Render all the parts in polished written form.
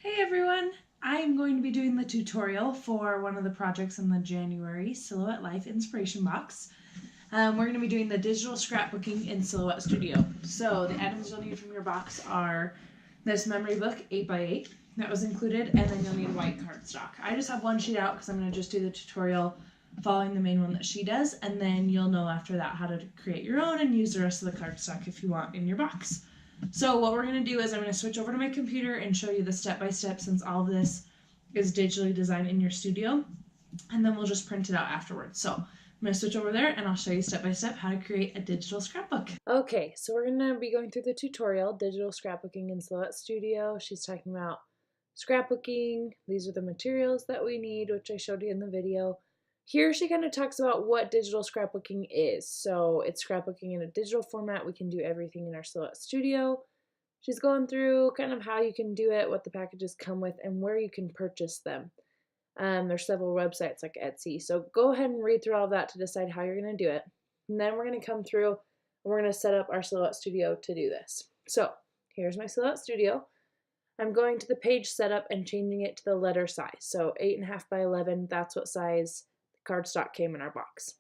Hey everyone! I'm going to be doing the tutorial for one of the projects in the January Silhouette Life Inspiration Box. We're going to be doing the digital scrapbooking in Silhouette Studio. So the items you'll need from your box are this memory book 8x8 that was included, and then you'll need white cardstock. I just have one sheet out because I'm going to just do the tutorial following the main one that she does, and then you'll know after that how to create your own and use the rest of the cardstock if you want in your box. So what we're going to do is I'm going to switch over to my computer and show you the step-by-step since all of this is digitally designed in your studio, and then we'll just print it out afterwards. So I'm going to switch over there and I'll show you step-by-step how to create a digital scrapbook. Okay, so we're going to be going through the tutorial, digital scrapbooking in Silhouette Studio. She's talking about scrapbooking. These are the materials that we need, which I showed you in the video. Here she kind of talks about what digital scrapbooking is. So it's scrapbooking in a digital format. We can do everything in our Silhouette Studio. She's going through kind of how you can do it, what the packages come with, and where you can purchase them. There's several websites like Etsy. So go ahead and read through all of that to decide how you're going to do it. And then we're going to come through and we're going to set up our Silhouette Studio to do this. So here's my Silhouette Studio. I'm going to the page setup and changing it to the letter size. So 8.5 by 11, that's what size cardstock came in our box.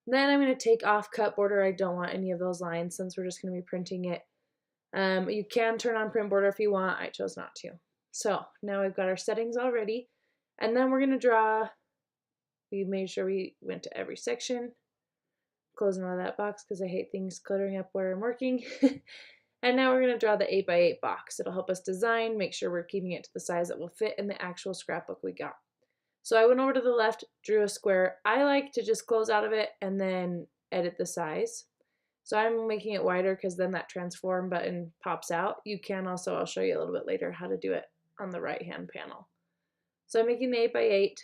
Then I'm going to take off cut border. I don't want any of those lines since we're just going to be printing it. You can turn on print border if you want. I chose not to. So now we've got our settings all ready. And then we're going to draw. We made sure we went to every section. Closing out of that box because I hate things cluttering up where I'm working. And now we're going to draw the 8x8 box. It'll help us design, make sure we're keeping it to the size that will fit in the actual scrapbook we got. So I went over to the left, drew a square. I like to just close out of it and then edit the size. So I'm making it wider because then that transform button pops out. You can also, I'll show you a little bit later how to do it on the right hand panel. So I'm making the 8x8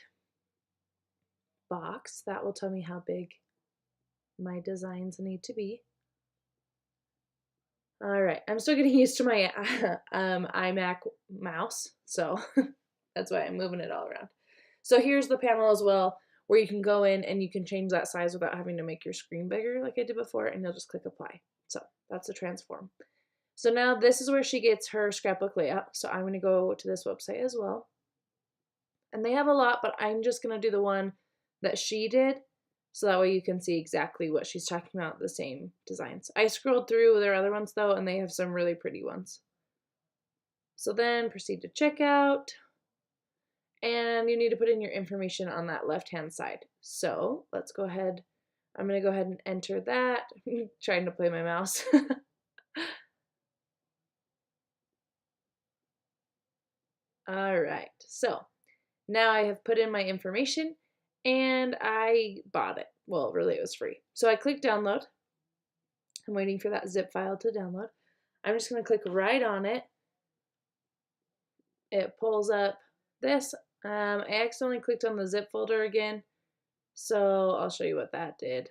box. That will tell me how big my designs need to be. All right, I'm still getting used to my iMac mouse, so that's why I'm moving it all around. So here's the panel as well, where you can go in and you can change that size without having to make your screen bigger like I did before, and you'll just click apply. So that's the transform. So now this is where she gets her scrapbook layout. So I'm going to go to this website as well. And they have a lot, but I'm just going to do the one that she did. So that way you can see exactly what she's talking about, the same designs. I scrolled through their other ones though, and they have some really pretty ones. So then proceed to checkout. And you need to put in your information on that left-hand side. So let's go ahead. I'm going to go ahead and enter that. I'm trying to play my mouse. All right. So now I have put in my information and I bought it. Well, really it was free. So I click download. I'm waiting for that zip file to download. I'm just going to click right on it. It pulls up this. I accidentally clicked on the zip folder again, so I'll show you what that did.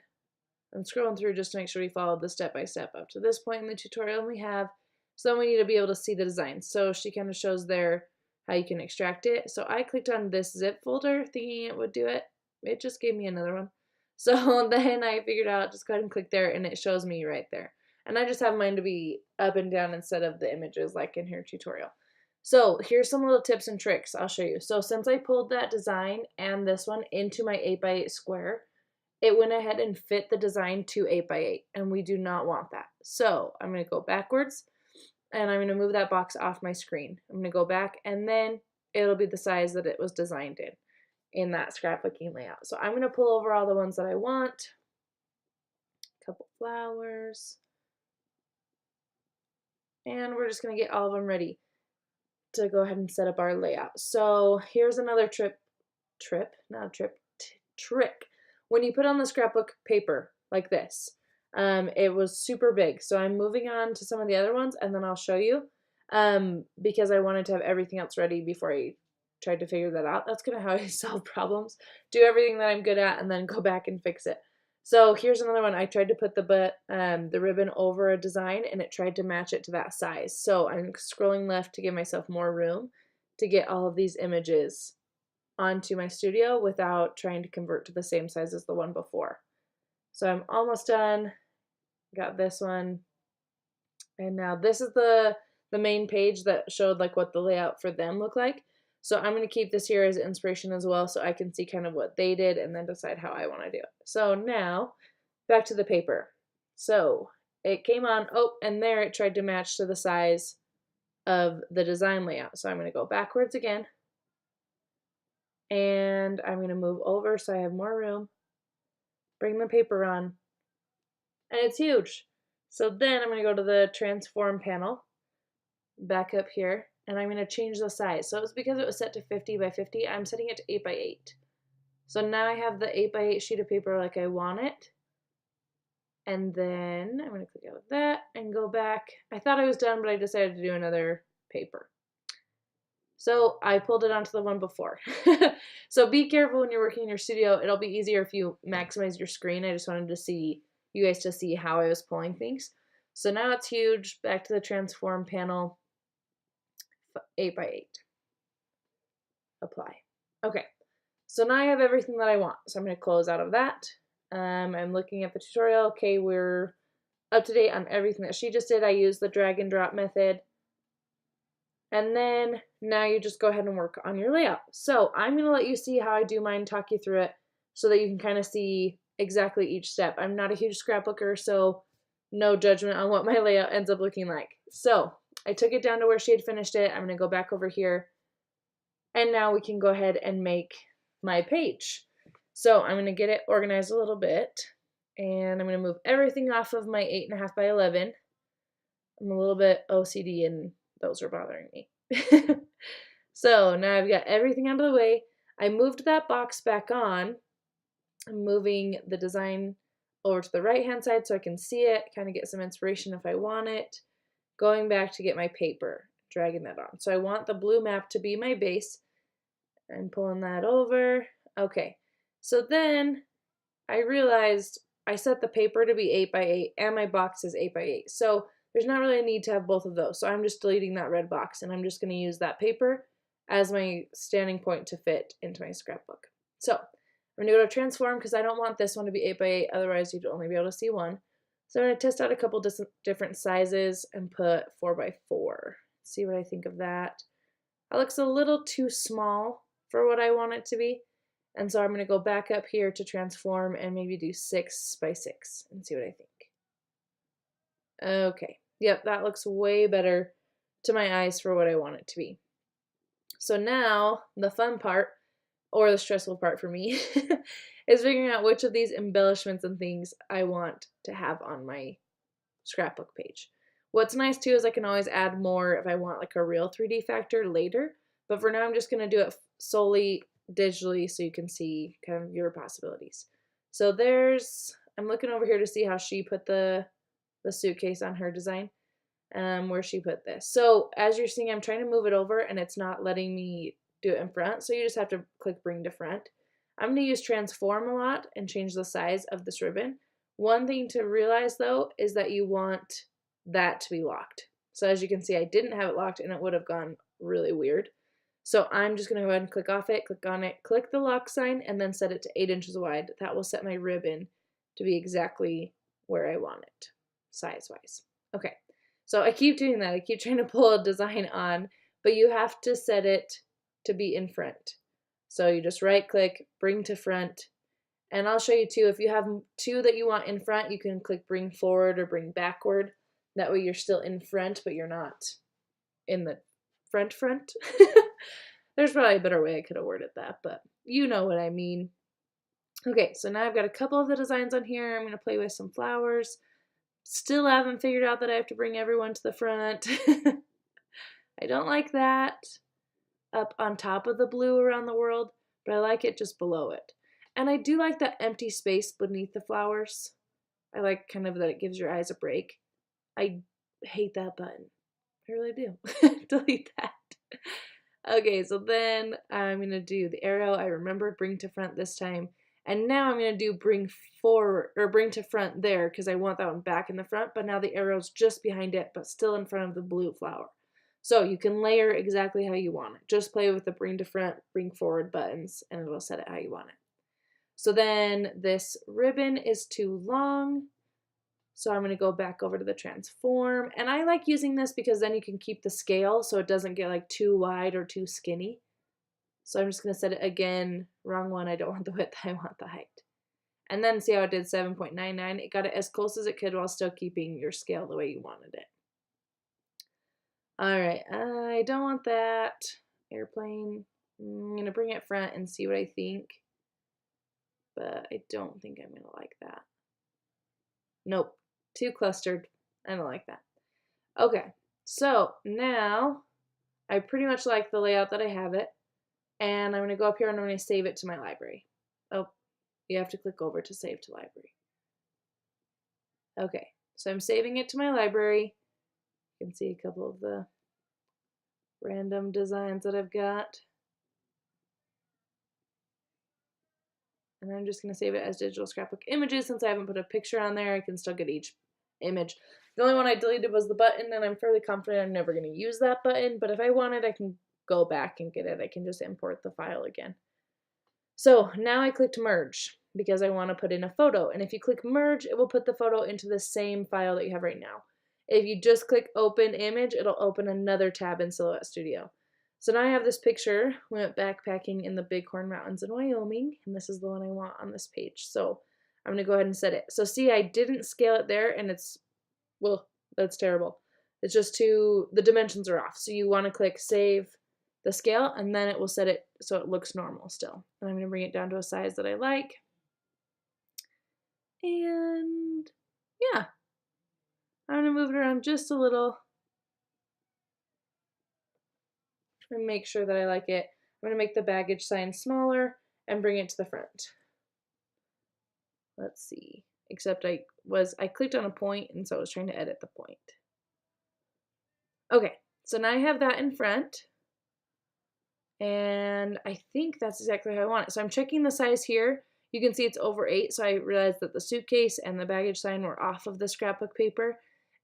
I'm scrolling through just to make sure we followed the step-by-step up to this point in the tutorial we have. So then we need to be able to see the design. So she kind of shows there how you can extract it. So I clicked on this zip folder thinking it would do it. It just gave me another one. So then I figured out, just go ahead and click there and it shows me right there. And I just have mine to be up and down instead of the images like in her tutorial. So here's some little tips and tricks I'll show you. So since I pulled that design and this one into my 8x8 square, it went ahead and fit the design to 8x8, and we do not want that. So I'm going to go backwards, and I'm going to move that box off my screen. I'm going to go back, and then it'll be the size that it was designed in that scrapbooking layout. So I'm going to pull over all the ones that I want. A couple flowers. And we're just going to get all of them ready to go ahead and set up our layout. So here's another trick. When you put on the scrapbook paper like this, it was super big. So I'm moving on to some of the other ones and then I'll show you because I wanted to have everything else ready before I tried to figure that out. That's kind of how I solve problems. Do everything that I'm good at and then go back and fix it. So here's another one. I tried to put the ribbon over a design and it tried to match it to that size. So I'm scrolling left to give myself more room to get all of these images onto my studio without trying to convert to the same size as the one before. So I'm almost done. Got this one. And now this is the the main page that showed like what the layout for them looked like. So I'm going to keep this here as inspiration as well so I can see kind of what they did and then decide how I want to do it. So now, back to the paper. So it came on, oh, and there it tried to match to the size of the design layout. So I'm going to go backwards again. And I'm going to move over so I have more room. Bring the paper on. And it's huge. So then I'm going to go to the transform panel. Back up here. And I'm going to change the size. So it was because it was set to 50 by 50, I'm setting it to 8 by 8. So now I have the 8 by 8 sheet of paper like I want it. And then I'm going to click out of that and go back. I thought I was done, but I decided to do another paper. So I pulled it onto the one before. So be careful when you're working in your studio. It'll be easier if you maximize your screen. I just wanted to see you guys to see how I was pulling things. So now it's huge. Back to the transform panel. 8 by 8. Apply. Okay, so now I have everything that I want. So I'm going to close out of that. I'm looking at the tutorial. Okay, we're up to date on everything that she just did. I used the drag and drop method. And then now you just go ahead and work on your layout. So I'm going to let you see how I do mine, talk you through it so that you can kind of see exactly each step. I'm not a huge scrapbooker, so no judgment on what my layout ends up looking like. So I took it down to where she had finished it. I'm going to go back over here. And now we can go ahead and make my page. So I'm going to get it organized a little bit. And I'm going to move everything off of my 8.5 by 11. I'm a little bit OCD and those are bothering me. So now I've got everything out of the way. I moved that box back on. I'm moving the design over to the right hand side so I can see it, kind of get some inspiration if I want it. Going back to get my paper, dragging that on. So I want the blue map to be my base. I'm pulling that over. Okay, so then I realized I set the paper to be 8 by 8 and my box is 8 by 8. So there's not really a need to have both of those. So I'm just deleting that red box and I'm just going to use that paper as my standing point to fit into my scrapbook. So I'm going to go to transform because I don't want this one to be 8 by 8. Otherwise you'd only be able to see one. So I'm going to test out a couple different sizes and put 4 by 4. See what I think of that. That looks a little too small for what I want it to be. And so I'm going to go back up here to transform and maybe do 6 by 6 and see what I think. Okay, yep, that looks way better to my eyes for what I want it to be. So now the fun part, or the stressful part for me, is figuring out which of these embellishments and things I want to have on my scrapbook page. What's nice too is I can always add more if I want like a real 3D factor later, but for now I'm just going to do it solely digitally so you can see kind of your possibilities. So I'm looking over here to see how she put the suitcase on her design, where she put this. So as you're seeing, I'm trying to move it over and it's not letting me do it in front, so you just have to click bring to front. I'm going to use transform a lot and change the size of this ribbon. One thing to realize though is that you want that to be locked. So as you can see, I didn't have it locked and it would have gone really weird. So I'm just going to go ahead and click off it, click on it, click the lock sign, and then set it to 8 inches wide. That will set my ribbon to be exactly where I want it, size-wise. Okay, so I keep doing that. I keep trying to pull a design on, but you have to set it to be in front. So you just right-click, bring to front, and I'll show you too. If you have two that you want in front, you can click bring forward or bring backward. That way you're still in front, but you're not in the front. There's probably a better way I could have worded that, but you know what I mean. Okay, so now I've got a couple of the designs on here. I'm going to play with some flowers. Still haven't figured out that I have to bring everyone to the front. I don't like that up on top of the blue around the world, but I like it just below it. And I do like that empty space beneath the flowers. I like kind of that it gives your eyes a break. I hate that button. I really do. Delete that. Okay, so then I'm going to do the arrow. I remembered bring to front this time. And now I'm going to do bring forward, or bring to front there, because I want that one back in the front, but now the arrow's just behind it, but still in front of the blue flower. So you can layer exactly how you want it. Just play with the bring to front, bring forward buttons, and it'll set it how you want it. So then this ribbon is too long, So I'm going to go back over to the transform, and I like using this because then you can keep the scale so it doesn't get like too wide or too skinny. So I'm just going to set it again, wrong one, I don't want the width, I want the height. And then see how it did 7.99. It got it as close as it could while still keeping your scale the way you wanted it. All right, I don't want that. Airplane. I'm going to bring it front and see what I think. But I don't think I'm going to like that. Nope, too clustered. I don't like that. Okay, so now I pretty much like the layout that I have it. And I'm going to go up here and I'm going to save it to my library. Oh, you have to click over to save to library. Okay, so I'm saving it to my library. You can see a couple of the random designs that I've got. And I'm just going to save it as digital scrapbook images. Since I haven't put a picture on there, I can still get each image. The only one I deleted was the button, and I'm fairly confident I'm never going to use that button. But if I wanted, I can go back and get it. I can just import the file again. So now I clicked merge because I want to put in a photo. And if you click merge, it will put the photo into the same file that you have right now. If you just click open image, it'll open another tab in Silhouette Studio. So now I have this picture. We went backpacking in the Bighorn Mountains in Wyoming, and this is the one I want on this page. So I'm going to go ahead and set it. So see, I didn't scale it there, and it's, well, that's terrible. It's just the dimensions are off. So you want to click save the scale, and then it will set it so it looks normal still. And I'm going to bring it down to a size that I like. And yeah, I'm going to move it around just a little and make sure that I like it. I'm going to make the baggage sign smaller and bring it to the front. Let's see, except I clicked on a point, and so I was trying to edit the point. Okay, so now I have that in front. And I think that's exactly how I want it. So I'm checking the size here. You can see it's over 8, so I realized that the suitcase and the baggage sign were off of the scrapbook paper.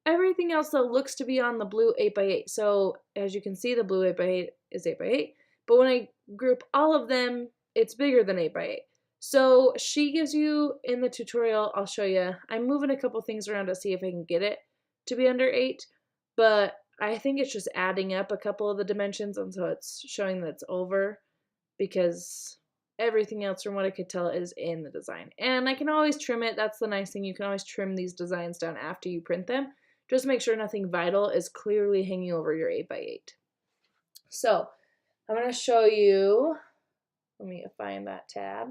Everything else, though, looks to be on the blue 8x8. So as you can see, the blue 8x8 is 8x8. But when I group all of them, it's bigger than 8x8. So she gives you, in the tutorial, I'll show you, I'm moving a couple things around to see if I can get it to be under 8. But I think it's just adding up a couple of the dimensions, and so it's showing that it's over because everything else, from what I could tell, is in the design. And I can always trim it. That's the nice thing. You can always trim these designs down after you print them. Just make sure nothing vital is clearly hanging over your 8x8. So I'm going to show you. Let me find that tab.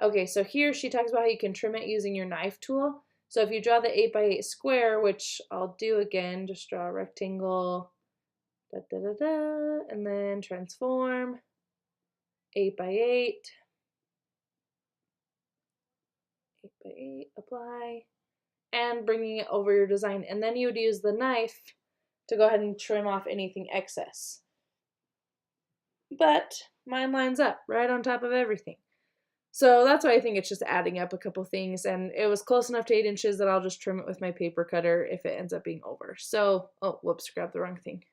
Okay, so here she talks about how you can trim it using your knife tool. So if you draw the 8x8 square, which I'll do again, just draw a rectangle, and then transform, 8x8, 8x8, apply, and bringing it over your design. And then you would use the knife to go ahead and trim off anything excess. But mine lines up right on top of everything. So that's why I think it's just adding up a couple things, and it was close enough to 8 inches that I'll just trim it with my paper cutter if it ends up being over. So, oh, whoops, grabbed the wrong thing.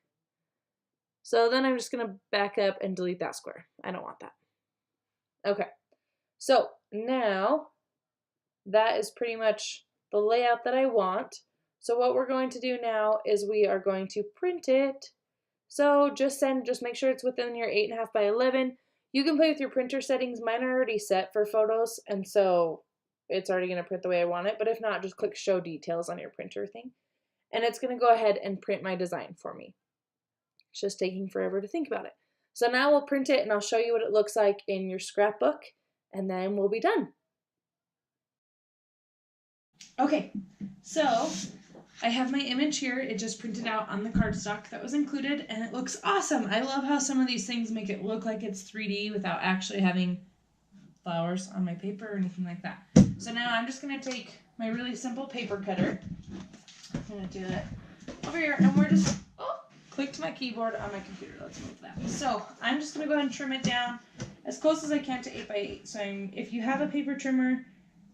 So then I'm just going to back up and delete that square. I don't want that. Okay, so now that is pretty much the layout that I want. So what we're going to do now is we are going to print it. So just make sure it's within your 8.5 by 11. You can play with your printer settings. Mine are already set for photos, and so it's already going to print the way I want it. But if not, just click show details on your printer thing. And it's going to go ahead and print my design for me. It's just taking forever to think about it. So now we'll print it, and I'll show you what it looks like in your scrapbook, and then we'll be done. Okay, so I have my image here. It just printed out on the cardstock that was included, and it looks awesome. I love how some of these things make it look like it's 3D without actually having flowers on my paper or anything like that. So now I'm just going to take my really simple paper cutter. I'm going to do it over here, and we're just, click to my keyboard on my computer. Let's move that. So I'm just going to go ahead and trim it down as close as I can to 8x8. So if you have a paper trimmer,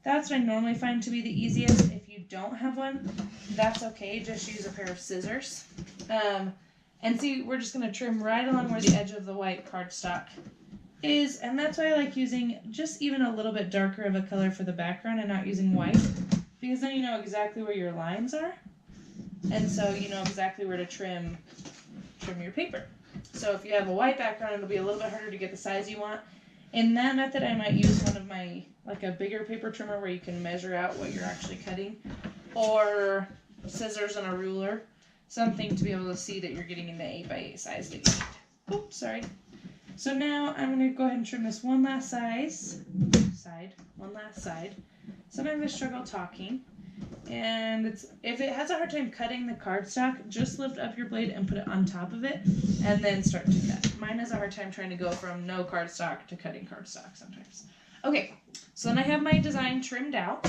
that's what I normally find to be the easiest. If you don't have one, that's okay. Just use a pair of scissors. And see, we're just going to trim right along where the edge of the white cardstock is. And that's why I like using just even a little bit darker of a color for the background and not using white. because then you know exactly where your lines are, and so you know exactly where to trim your paper. So if you have a white background, it'll be a little bit harder to get the size you want. In that method, I might use one of my, like a bigger paper trimmer where you can measure out what you're actually cutting, or scissors and a ruler, something to be able to see that you're getting in the 8x8 size that you need. Oops, sorry. So now I'm going to go ahead and trim this one last side. Sometimes I struggle talking, and if it has a hard time cutting the cardstock, just lift up your blade and put it on top of it, and then start to cut. Mine has a hard time trying to go from no cardstock to cutting cardstock sometimes. Okay, so then I have my design trimmed out.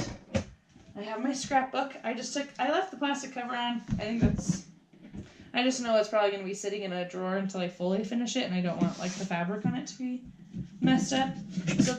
I have my scrapbook. I left the plastic cover on. I just know it's probably going to be sitting in a drawer until I fully finish it, and I don't want like the fabric on it to be messed up. So